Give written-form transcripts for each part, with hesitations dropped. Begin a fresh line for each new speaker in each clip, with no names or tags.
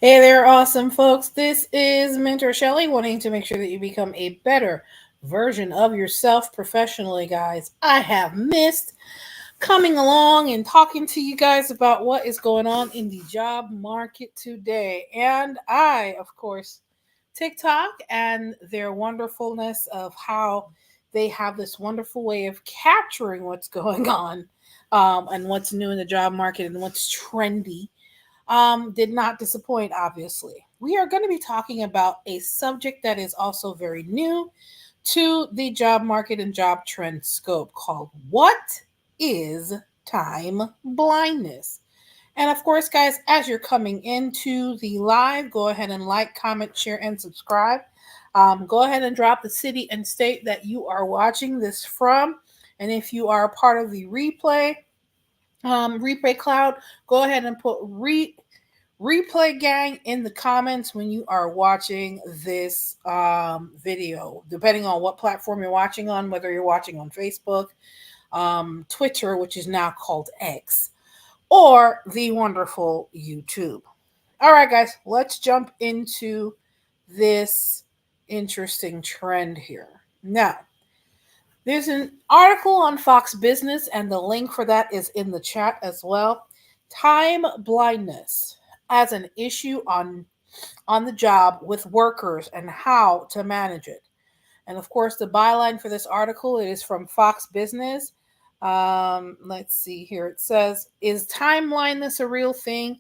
Hey there, awesome folks. This is Mentor Shelley, wanting to make sure that you become a better version of yourself professionally, guys. I have missed coming along and talking to you guys about what is going on in the job market today. And I, of course, TikTok and their wonderfulness of how they have this wonderful way of capturing what's going on and what's new in the job market and what's trendy did not disappoint, obviously. We are going to be talking about a subject that is also very new to the job market and job trend scope called What is Time Blindness? And of course, guys, as you're coming into the live, go ahead and like, comment, share, and subscribe. Go ahead and drop the city and state that you are watching this from. And if you are a part of the replay cloud, go ahead and put replay gang in the comments when you are watching this video, depending on what platform you're watching on, whether you're watching on Facebook, Twitter, which is now called X, or the wonderful YouTube. All right, guys, let's jump into this interesting trend here. Now, there's an article on Fox Business, and the link for that is in the chat as well. Time blindness as an issue on the job with workers and how to manage it. And of course, the byline for this article is from Fox Business. Let's see here. It says, "Is time blindness a real thing?"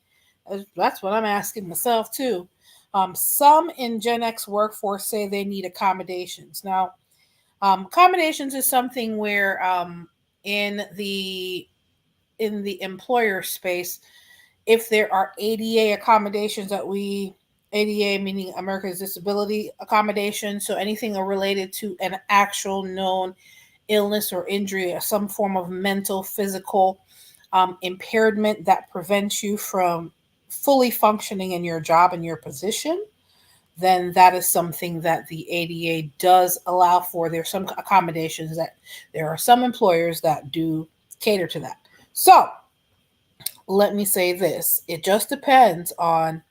That's what I'm asking myself too. Some in Gen X workforce say they need accommodations. Now, accommodations is something where in the employer space, if there are ADA accommodations ADA meaning America's Disability Accommodation, so anything related to an actual known illness or injury or some form of mental, physical impairment that prevents you from fully functioning in your job and your position, then that is something that the ADA does allow for. There's some accommodations that there are some employers that do cater to that. So let me say this. It just depends on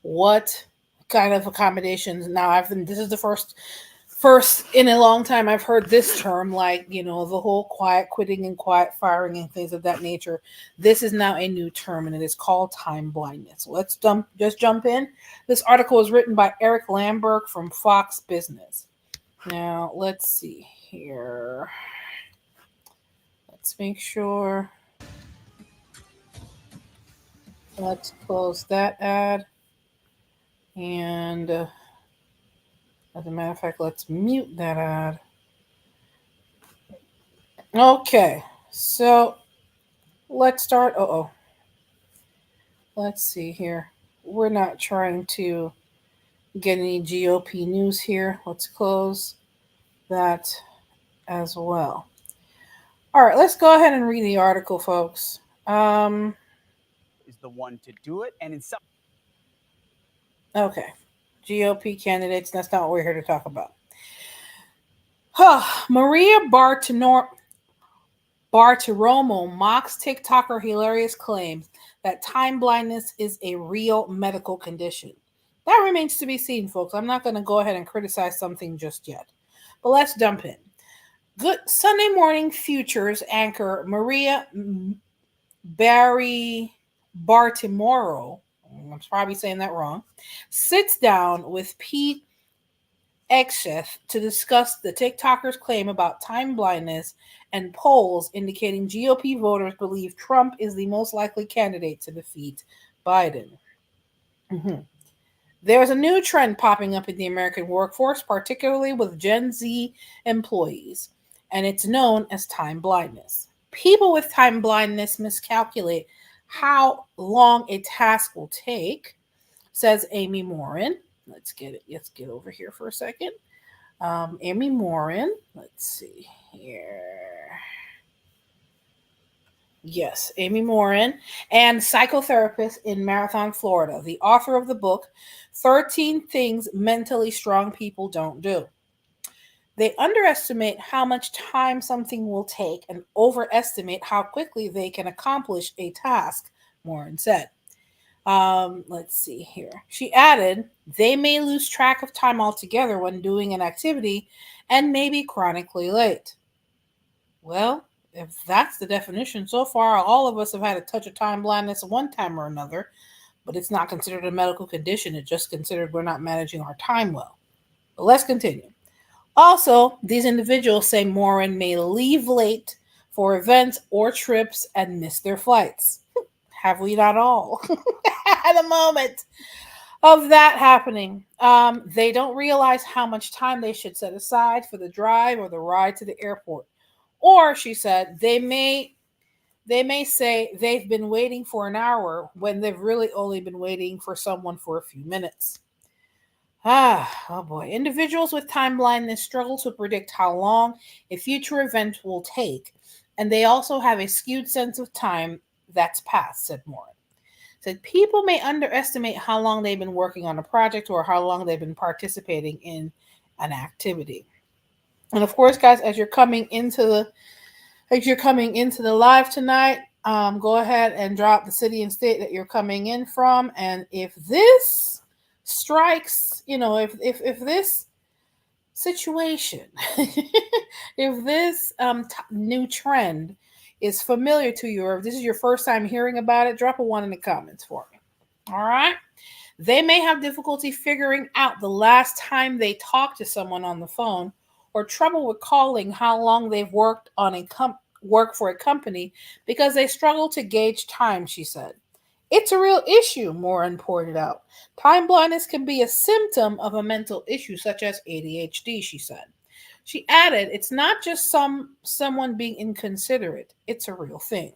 what kind of accommodations. Now this is the first in a long time I've heard this term, like, the whole quiet quitting and quiet firing and things of that nature. This is now a new term, and it is called time blindness. So let's just jump in. This article is written by Eric Lamberg from Fox Business. Now, let's see here. Let's make sure. Let's close that ad. And as a matter of fact, let's mute that ad. Okay, so let's start. Let's see here. We're not trying to get any GOP news here. Let's close that as well. All right, let's go ahead and read the article, folks.
Is the one to do it, and in some.
Okay, GOP candidates. That's not what we're here to talk about. Maria Bartiromo mocks TikToker hilarious claims that time blindness is a real medical condition. That remains to be seen, folks. I'm not going to go ahead and criticize something just yet. But let's jump in. Good Sunday morning futures anchor Maria Bartimoro, I'm probably saying that wrong, sits down with Pete Exeth to discuss the TikToker's claim about time blindness and polls indicating GOP voters believe Trump is the most likely candidate to defeat Biden. There's a new trend popping up in the American workforce, particularly with Gen Z employees, and it's known as time blindness. People with time blindness miscalculate how long a task will take, says Amy Morin. Let's get over here for a second. Amy Morin. Let's see here. Yes, Amy Morin, and psychotherapist in Marathon, Florida, the author of the book 13 Things Mentally Strong People Don't Do. They underestimate how much time something will take and overestimate how quickly they can accomplish a task, Morin said. Let's see here. She added, they may lose track of time altogether when doing an activity and may be chronically late. Well, if that's the definition, so far all of us have had a touch of time blindness one time or another, but it's not considered a medical condition. It's just considered we're not managing our time well. But let's continue. Also, these individuals say Morin may leave late for events or trips and miss their flights. Have we not all at a moment of that happening? They don't realize how much time they should set aside for the drive or the ride to the airport. Or, she said, they may say they've been waiting for an hour when they've really only been waiting for someone for a few minutes. Oh boy. Individuals with time blindness struggle to predict how long a future event will take, and they also have a skewed sense of time that's passed, said Morin. Said people may underestimate how long they've been working on a project or how long they've been participating in an activity. And of course, guys, as you're coming into the live tonight, go ahead and drop the city and state that you're coming in from. And if this strikes, if this situation, if this new trend is familiar to you, or if this is your first time hearing about it, drop a 1 in the comments for me. All right. They may have difficulty figuring out the last time they talked to someone on the phone, or trouble recalling how long they've worked on work for a company because they struggle to gauge time, she said. It's a real issue, Morin pointed out. Time blindness can be a symptom of a mental issue such as ADHD, she said. She added, it's not just someone being inconsiderate, it's a real thing.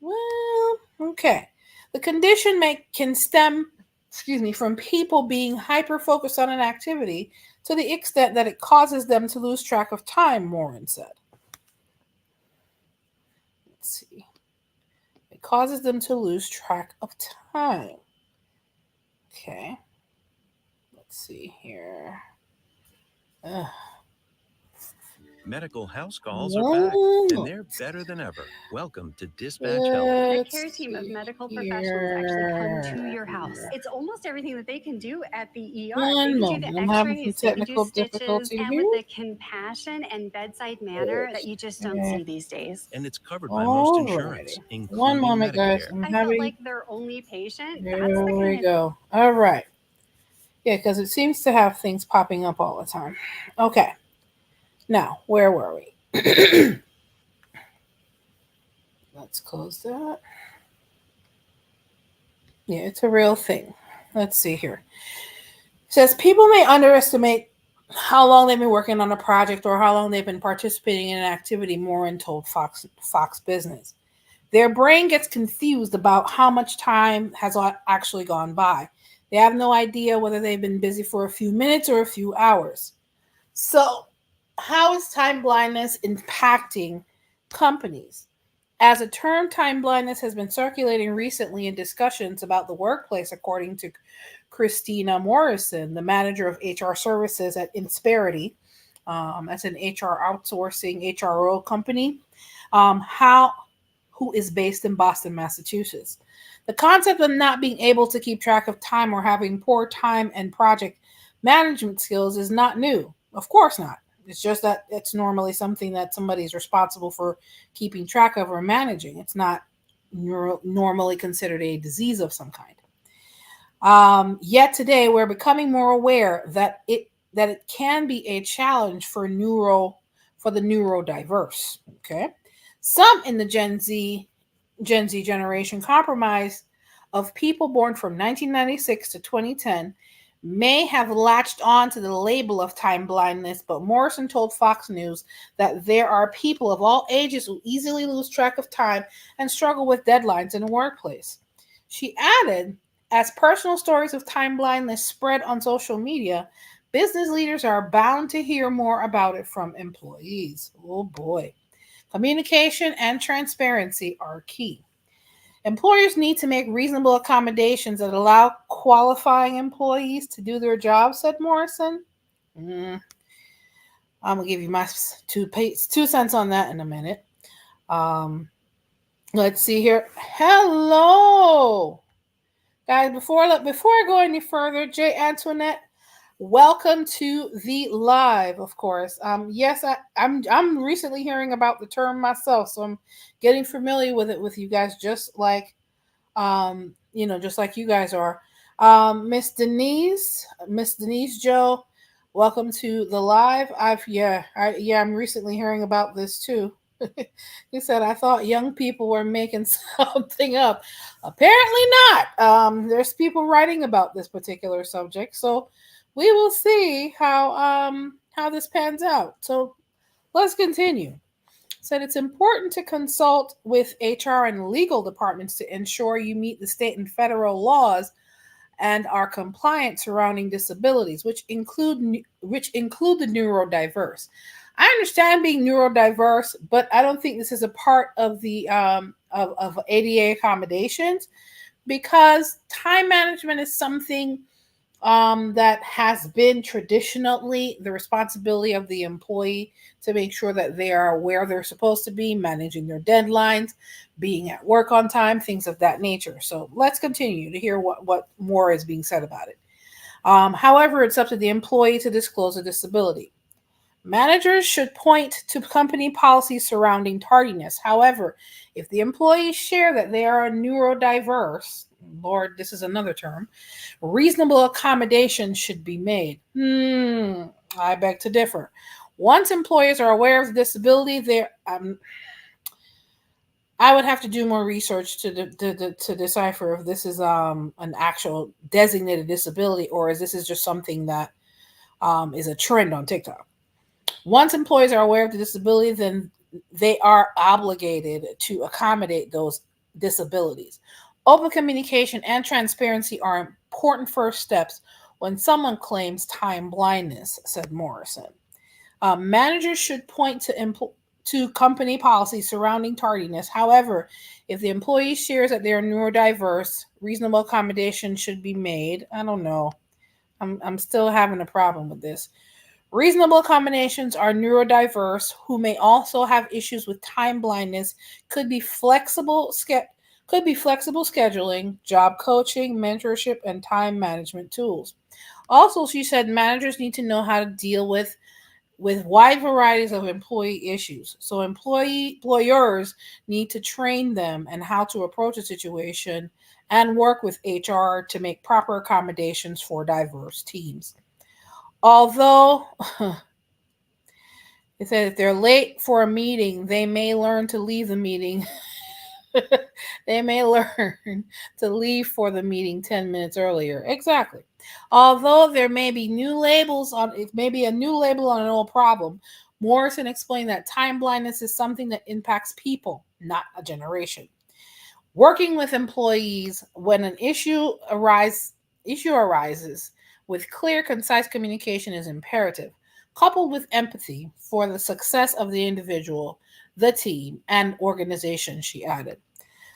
Well, okay. The condition can stem, from people being hyper focused on an activity to the extent that it causes them to lose track of time, Morin said. Let's see. It causes them to lose track of time. Okay. Let's see here.
Medical house calls are back, and they're better than ever. Welcome to Dispatch Health.
A care team of medical professionals actually come to your house. It's almost everything that they can do at the ER. They can do the
I'm having some
x-rays, they can do
technical
stitches,
difficulty
and
here.
with the compassion and bedside manner that you just don't see these days.
And it's covered by most insurance, including
One moment,
Medicare.
guys.
I felt like their only patient.
There
That's the
we
kind
go. All right. Yeah, because it seems to have things popping up all the time. Okay. Now, where were we? Let's close that. Yeah, it's a real thing. Let's see here. It says people may underestimate how long they've been working on a project or how long they've been participating in an activity, Morin told Fox Business. Their brain gets confused about how much time has actually gone by. They have no idea whether they've been busy for a few minutes or a few hours. So, how is time blindness impacting companies? As a term, time blindness has been circulating recently in discussions about the workplace, according to Christina Morrison, the manager of HR services at Insperity. That's an HR outsourcing HRO company, who is based in Boston, Massachusetts. The concept of not being able to keep track of time or having poor time and project management skills is not new. Of course not. It's just that it's normally something that somebody is responsible for keeping track of or managing. It's not normally considered a disease of some kind. Yet today, we're becoming more aware that it can be a challenge for the neurodiverse. Okay, some in the Gen Z generation comprised of people born from 1996 to 2010 may have latched on to the label of time blindness, but Morrison told Fox News that there are people of all ages who easily lose track of time and struggle with deadlines in the workplace. She added, as personal stories of time blindness spread on social media, business leaders are bound to hear more about it from employees. Oh boy. Communication and transparency are key. Employers need to make reasonable accommodations that allow qualifying employees to do their job, said Morrison. I'm going to give you my 2 cents on that in a minute. Let's see here. Hello. Guys, before I go any further, Jay Antoinette, welcome to the live, of course. Yes, I'm recently hearing about the term myself, so I'm getting familiar with it with you guys, just like just like you guys are. Miss Denise Joe, welcome to the live. I'm recently hearing about this too. He said, I thought young people were making something up. Apparently not. There's people writing about this particular subject, so we will see how this pans out. So let's continue. Said it's important to consult with HR and legal departments to ensure you meet the state and federal laws and are compliant surrounding disabilities, which include the neurodiverse. I understand being neurodiverse, but I don't think this is a part of the of ADA accommodations, because time management is something that has been traditionally the responsibility of the employee to make sure that they are where they're supposed to be, managing their deadlines, being at work on time, things of that nature. So let's continue to hear what more is being said about it. However, it's up to the employee to disclose a disability. Managers should point to company policies surrounding tardiness. However, if the employees share that they are neurodiverse, Lord, this is another term, reasonable accommodations should be made. I beg to differ. Once employers are aware of the disability, I would have to do more research to decipher if this is an actual designated disability, or is this just something that is a trend on TikTok. Once employees are aware of the disability, then they are obligated to accommodate those disabilities. Open communication and transparency are important first steps when someone claims time blindness, said Morrison. Managers should point to company policy surrounding tardiness. However, if the employee shares that they are neurodiverse, reasonable accommodation should be made. I don't know. I'm still having a problem with this. Reasonable accommodations are neurodiverse who may also have issues with time blindness, could be flexible scheduling, job coaching, mentorship, and time management tools. Also, she said managers need to know how to deal with wide varieties of employee issues. So employers need to train them and how to approach a situation and work with HR to make proper accommodations for diverse teams. Although it said if they're late for a meeting, they may learn to leave the meeting. They may learn to leave for the meeting 10 minutes earlier. Exactly. Although there may be new labels on it, may be a new label on an old problem, Morrison explained that time blindness is something that impacts people, not a generation. Working with employees when an issue arises with clear, concise communication is imperative, coupled with empathy for the success of the individual, the team, and organization, she added.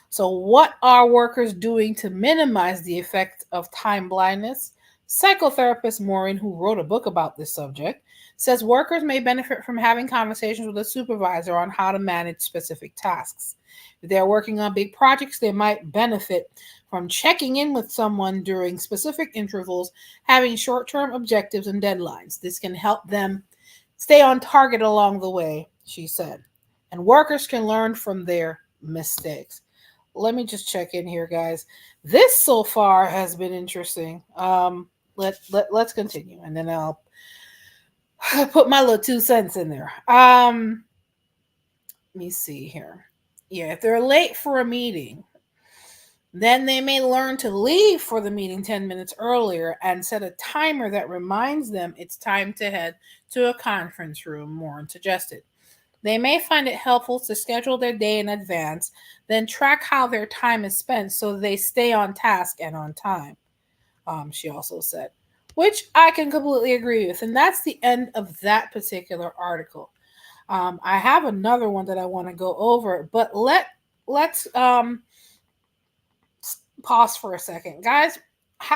So, what are workers doing to minimize the effect of time blindness? Psychotherapist Maureen, who wrote a book about this subject, says workers may benefit from having conversations with a supervisor on how to manage specific tasks. If they're working on big projects, they might benefit from checking in with someone during specific intervals, having short-term objectives and deadlines. This can help them stay on target along the way, she said. And workers can learn from their mistakes. Let me just check in here, guys. This so far has been interesting. Let's continue, and then I'll put my little 2 cents in there. Let me see here. Yeah, if they're late for a meeting, then they may learn to leave for the meeting 10 minutes earlier and set a timer that reminds them it's time to head to a conference room, Warren suggested. They may find it helpful to schedule their day in advance, then track how their time is spent so they stay on task and on time, she also said, which I can completely agree with. And that's the end of that particular article. I have another one that I want to go over, but let's pause for a second. Guys,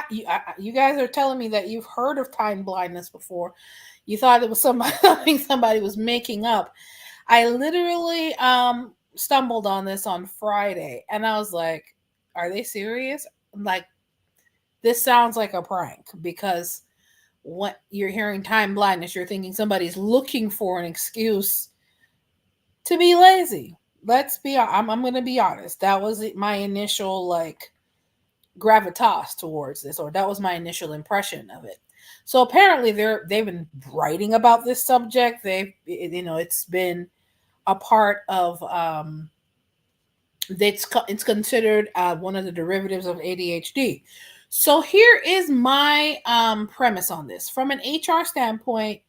you guys are telling me that you've heard of time blindness before. You thought it was something somebody was making up. I literally stumbled on this on Friday, and I was like, are they serious? Like, this sounds like a prank, because when you're hearing time blindness, you're thinking somebody's looking for an excuse to be lazy. I'm going to be honest. That was my initial like gravitas towards this, or that was my initial impression of it. So apparently they've been writing about this subject. It's been a part of it's considered one of the derivatives of ADHD. So here is my premise on this from an HR standpoint.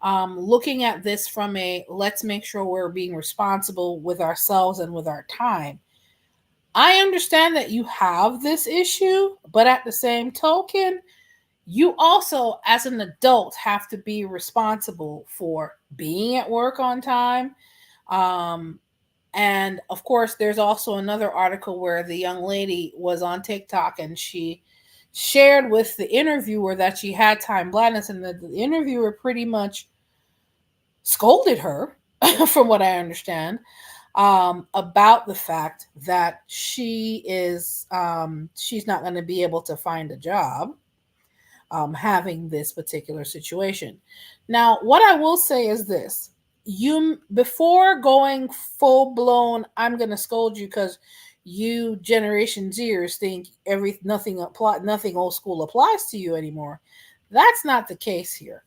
Looking at this from let's make sure we're being responsible with ourselves and with our time. I understand that you have this issue, but at the same token, you also, as an adult, have to be responsible for being at work on time. And of course, there's also another article where the young lady was on TikTok and she shared with the interviewer that she had time blindness, and the interviewer pretty much scolded her, from what I understand, about the fact that she's not going to be able to find a job having this particular situation. Now, what I will say is this: you, before going full blown, I'm going to scold you because you Generation Zers think nothing old school applies to you anymore. That's not the case here.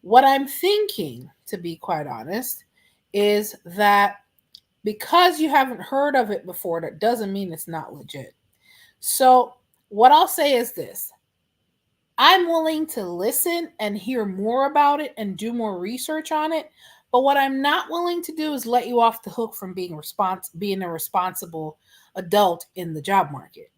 What I'm thinking, to be quite honest, is that because you haven't heard of it before, that doesn't mean it's not legit. So what I'll say is this: I'm willing to listen and hear more about it and do more research on it. But what I'm not willing to do is let you off the hook from being a responsible adult in the job market.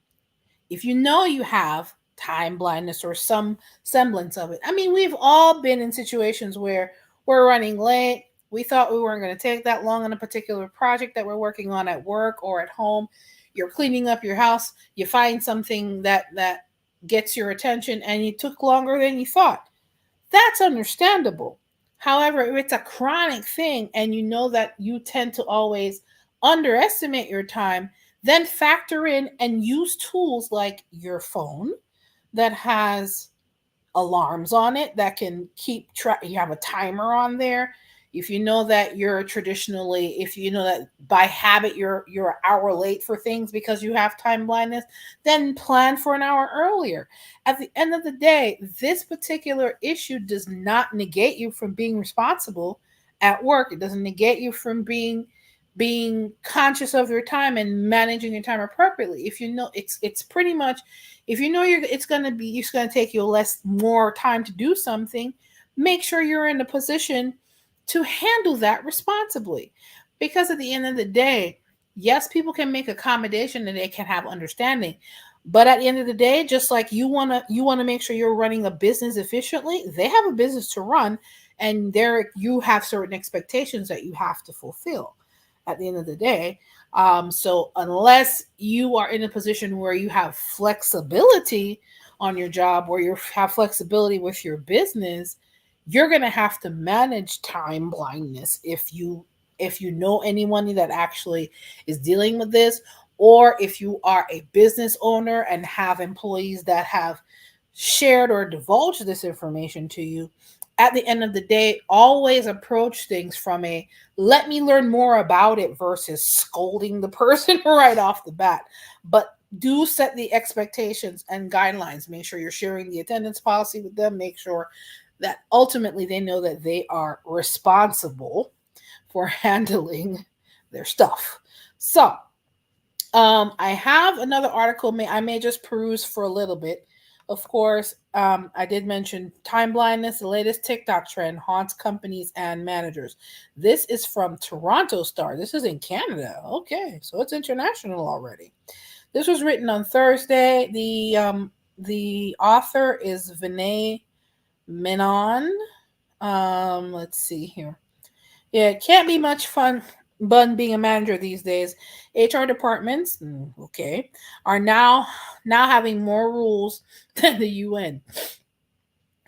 If you know you have time blindness or some semblance of it. I mean, we've all been in situations where we're running late. We thought we weren't going to take that long on a particular project that we're working on at work or at home. You're cleaning up your house. You find something that gets your attention and it took longer than you thought. That's understandable. However, if it's a chronic thing and you know that you tend to always underestimate your time, then factor in and use tools like your phone that has alarms on it that can keep track. You have a timer on there. If you know that if you know that by habit you're an hour late for things because you have time blindness, then plan for an hour earlier. At the end of the day, this particular issue does not negate you from being responsible at work. It doesn't negate you from being conscious of your time and managing your time appropriately. If you know it's pretty much, if you know it's going to take you more time to do something, make sure you're in a position to handle that responsibly. Because at the end of the day, yes, people can make accommodation and they can have understanding. But at the end of the day, just like you want to make sure you're running a business efficiently, they have a business to run, and you have certain expectations that you have to fulfill at the end of the day. So unless you are in a position where you have flexibility on your job, or you have flexibility with your business, you're going to have to manage time blindness if you know anyone that actually is dealing with this, or if you are a business owner and have employees that have shared or divulged this information to you. At the end of the day, always approach things from a let me learn more about it versus scolding the person right off the bat. But do set the expectations and guidelines. Make sure you're sharing the attendance policy with them. Make sure that ultimately they know that they are responsible for handling their stuff. So I have another article I may just peruse for a little bit. Of course, I did mention time blindness, the latest TikTok trend haunts companies and managers. This is from Toronto Star. This is in Canada. Okay, so it's international already. This was written on Thursday. The author is Vinay Menon. Let's see here. Yeah, it can't be much fun being a manager these days. HR departments, okay, are now having more rules than the UN.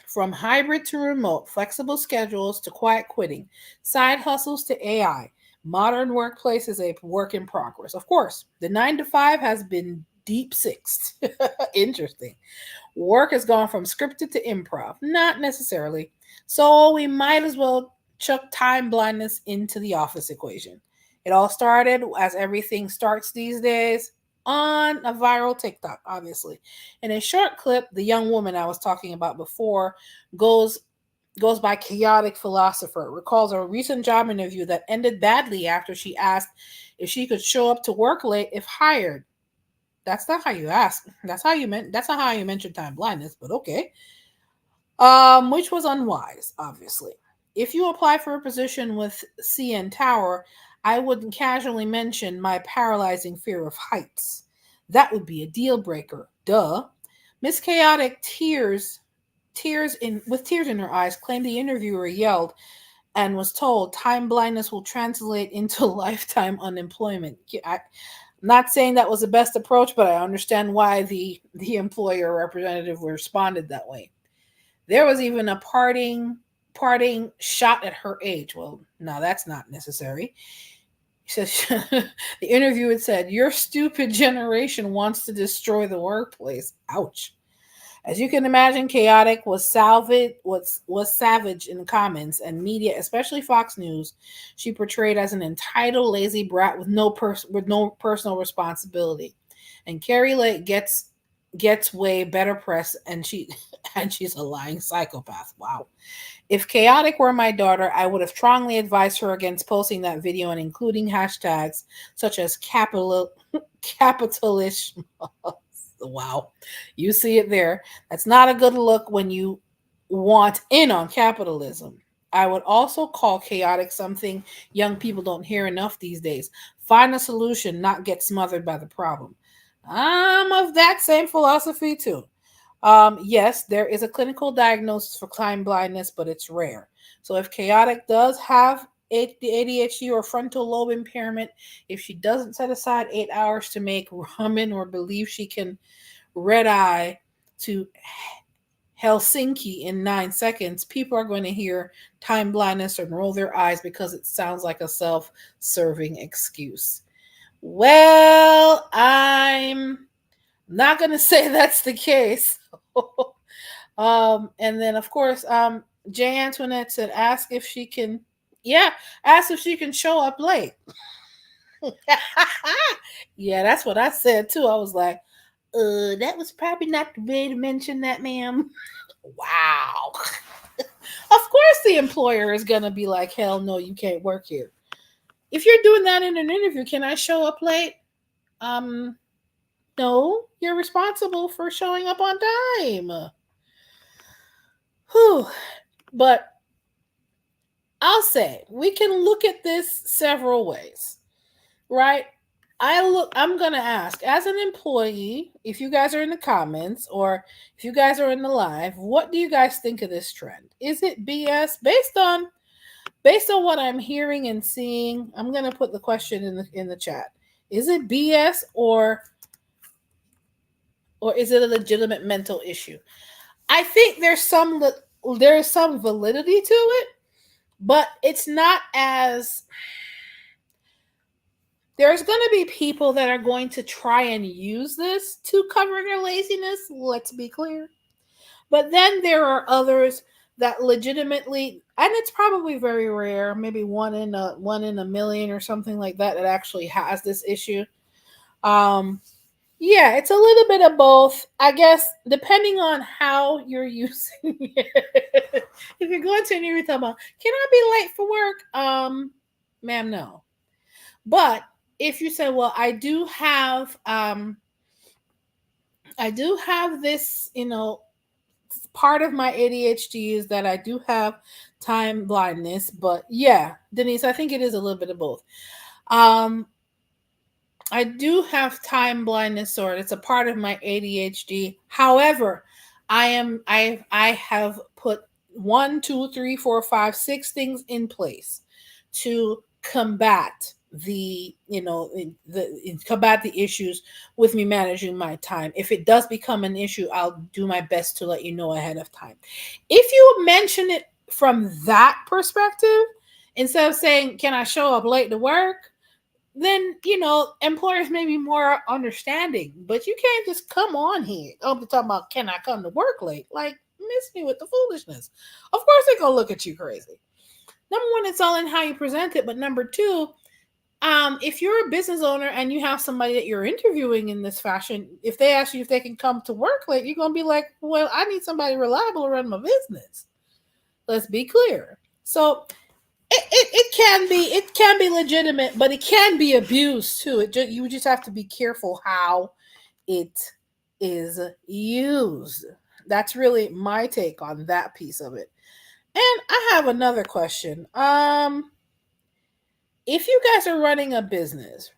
From hybrid to remote, flexible schedules to quiet quitting, side hustles to AI, modern workplace is a work in progress. Of course, the 9 to 5 has been deep sixth. Interesting. Work has gone from scripted to improv. Not necessarily. So we might as well chuck time blindness into the office equation. It all started, as everything starts these days, on a viral TikTok, obviously. In a short clip, the young woman I was talking about before goes by chaotic philosopher, recalls a recent job interview that ended badly after she asked if she could show up to work late if hired. That's not how you ask. That's not how you mention time blindness, but okay. Which was unwise, obviously. If you apply for a position with CN Tower, I wouldn't casually mention my paralyzing fear of heights. That would be a deal breaker. Duh. Miss Chaotic tears in her eyes, claimed the interviewer yelled and was told time blindness will translate into lifetime unemployment. I'm not saying that was the best approach, but I understand why the employer representative responded that way. There was even a parting shot at her age. Well, no, that's not necessary. She says the interviewer said, "Your stupid generation wants to destroy the workplace." Ouch. As you can imagine, Chaotic was savage in the comments and media, especially Fox News. She portrayed as an entitled, lazy brat with no personal responsibility. And Carrie Lake gets way better press, and she's a lying psychopath. Wow. If Chaotic were my daughter, I would have strongly advised her against posting that video and including hashtags such as capitalist. Wow. You see it there. That's not a good look when you want in on capitalism. I would also call Chaotic something young people don't hear enough these days. Find a solution, not get smothered by the problem. I'm of that same philosophy too. Yes, there is a clinical diagnosis for time blindness, but it's rare. So if Chaotic does have ADHD or frontal lobe impairment, if she doesn't set aside 8 hours to make ramen or believe she can red eye to Helsinki in 9 seconds, people are going to hear time blindness and roll their eyes because it sounds like a self-serving excuse. Well, I'm not going to say that's the case. And then, of course, Jay Antoinette said, ask if she can show up late. Yeah, that's what I said too. I was like, that was probably not the way to mention that, ma'am. Wow. Of course the employer is going to be like, hell no, you can't work here. If you're doing that in an interview, can I show up late? No, you're responsible for showing up on time. Whew. But I'll say we can look at this several ways, right? I'm going to ask, as an employee, if you guys are in the comments or if you guys are in the live, what do you guys think of this trend? Is it BS? Based on what I'm hearing and seeing, I'm going to put the question in the chat. Is it BS or is it a legitimate mental issue? I think there's some validity to it, but it's not as... There's going to be people that are going to try and use this to cover their laziness, let's be clear. But then there are others that legitimately, and it's probably very rare, maybe one in a million or something like that actually has this issue. Yeah, it's a little bit of both, I guess, depending on how you're using it. If you're going to an interview talking about, can I be late for work? Ma'am, no. But if you say, well, I do have this, part of my ADHD is that I do have time blindness, but yeah, Denise, I think it is a little bit of both. I do have time blindness, or it's a part of my ADHD. However, I have put 1, 2, 3, 4, 5, 6 things in place to combat combat the issues with me managing my time. If it does become an issue, I'll do my best to let you know ahead of time. If you mention it from that perspective, instead of saying, can I show up late to work? then employers may be more understanding. But you can't just come on here. I'm talking about, can I come to work late? Like, miss me with the foolishness. Of course they're gonna look at you crazy. Number one, it's all in how you present it. But number two, if you're a business owner and you have somebody that you're interviewing in this fashion, if they ask you if they can come to work late, you're gonna be like, well, I need somebody reliable to run my business. Let's be clear. So it can be legitimate, but it can be abused too. You just have to be careful how it is used. That's really my take on that piece of it. And I have another question. If you guys are running a business,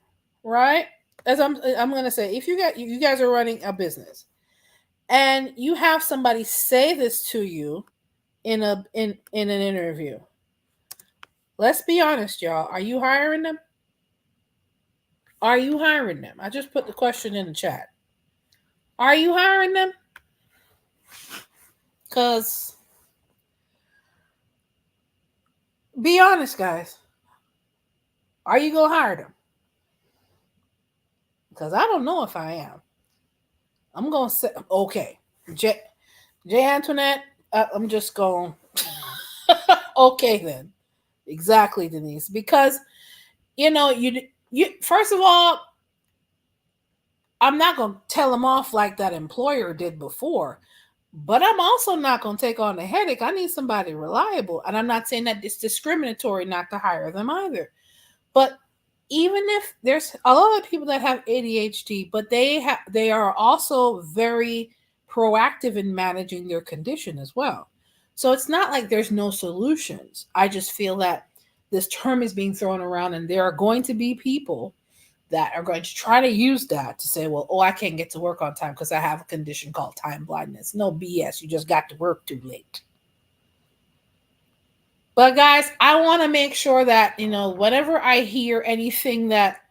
right? As I'm going to say, if you guys are running a business and you have somebody say this to you in an interview, let's be honest, y'all. Are you hiring them? Are you hiring them? I just put the question in the chat. Are you hiring them? Because be honest, guys. Are you going to hire them? Because I don't know if I am. I'm going to say, okay. J. Antoinette, I'm just going, okay then. Exactly, Denise. Because, you first of all, I'm not going to tell them off like that employer did before. But I'm also not going to take on the headache. I need somebody reliable. And I'm not saying that it's discriminatory not to hire them either. But even if there's a lot of people that have ADHD, but they are also very proactive in managing their condition as well. So it's not like there's no solutions. I just feel that this term is being thrown around, and there are going to be people that are going to try to use that to say, well, I can't get to work on time because I have a condition called time blindness. No BS. You just got to work too late. But guys, I want to make sure that, whenever I hear anything that,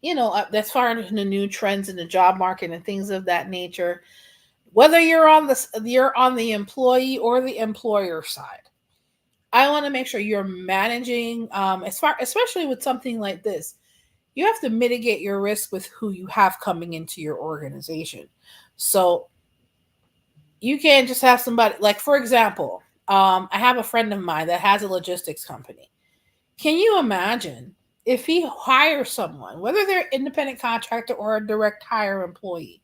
as far as the new trends in the job market and things of that nature, whether you're on the employee or the employer side, I want to make sure you're managing, especially with something like this. You have to mitigate your risk with who you have coming into your organization. So you can't just have somebody, like, for example, I have a friend of mine that has a logistics company. Can you imagine if he hires someone, whether they're independent contractor or a direct hire employee,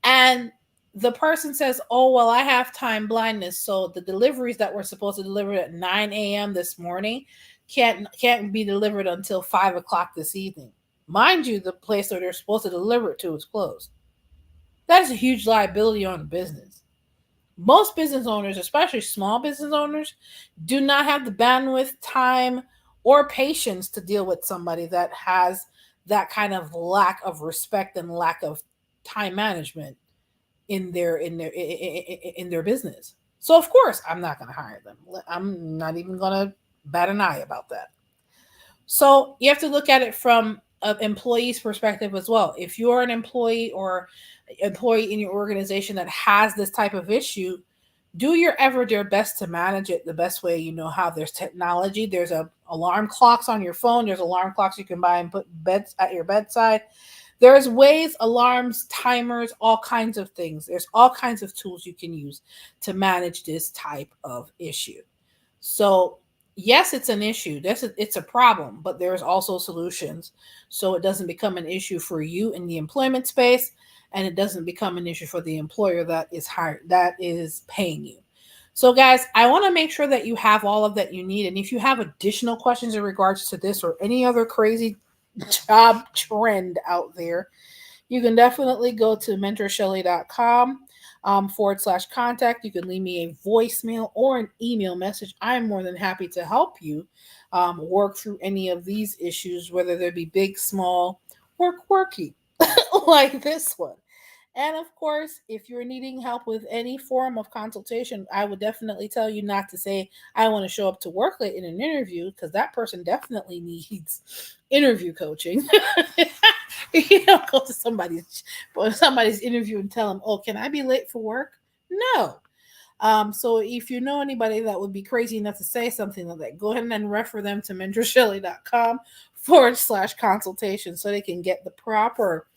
and the person says, oh, well, I have time blindness, so the deliveries that were supposed to deliver at 9 a.m. this morning can't be delivered until 5 o'clock this evening. Mind you, the place that they're supposed to deliver it to is closed. That is a huge liability on the business. Most business owners, especially small business owners, do not have the bandwidth, time, or patience to deal with somebody that has that kind of lack of respect and lack of time management in their business. So of course, I'm not going to hire them. I'm not even going to bat an eye about that. So you have to look at it from an employee's perspective as well. If you're an employee or employee in your organization that has this type of issue, do your best to manage it the best way you know how. There's technology. There's alarm clocks on your phone. There's alarm clocks you can buy and put beds at your bedside. There's ways, alarms, timers, all kinds of things. There's all kinds of tools you can use to manage this type of issue. So yes, it's an issue. It's a problem, but there's also solutions. So it doesn't become an issue for you in the employment space, and it doesn't become an issue for the employer that is paying you. So guys, I want to make sure that you have all of that you need. And if you have additional questions in regards to this or any other crazy job trend out there, you can definitely go to mentorshelly.com /contact. You can leave me a voicemail or an email message. I'm more than happy to help you work through any of these issues, whether they be big, small, or quirky like this one. And of course, if you're needing help with any form of consultation, I would definitely tell you not to say, I want to show up to work late in an interview, because that person definitely needs interview coaching. You don't go to somebody's interview and tell them, oh, can I be late for work? No. So if you know anybody that would be crazy enough to say something like that, go ahead and refer them to mentorshelly.com /consultation so they can get the proper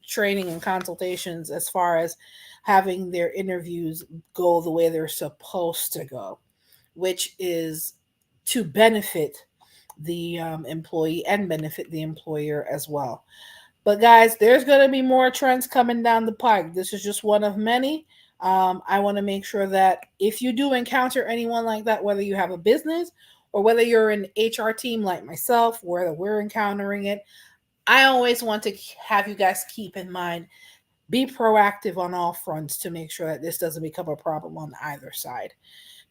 training and consultations as far as having their interviews go the way they're supposed to go, which is to benefit the employee and benefit the employer as well. But guys, there's going to be more trends coming down the pike. This is just one of many. I want to make sure that if you do encounter anyone like that, whether you have a business or whether you're an HR team like myself, where we're encountering it, I always want to have you guys keep in mind, be proactive on all fronts to make sure that this doesn't become a problem on either side.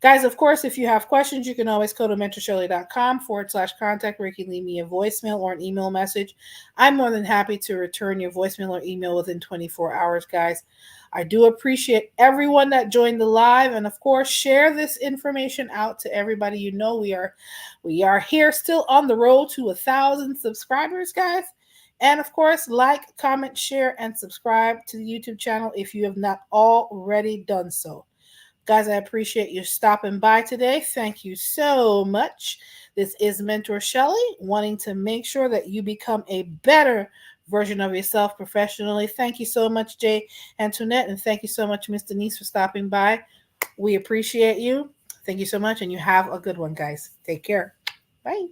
Guys, of course, if you have questions, you can always go to mentorshirley.com/contact where you can leave me a voicemail or an email message. I'm more than happy to return your voicemail or email within 24 hours, guys. I do appreciate everyone that joined the live, and of course, share this information out to everybody you know. We are here still on the road to 1,000 subscribers, guys. And of course, like, comment, share, and subscribe to the YouTube channel if you have not already done so. Guys, I appreciate you stopping by today. Thank you so much. This is Mentor Shelly, wanting to make sure that you become a better version of yourself professionally. Thank you so much, Jay Antoinette, and thank you so much, Miss Denise, for stopping by. We appreciate you. Thank you so much, and you have a good one, guys. Take care. Bye.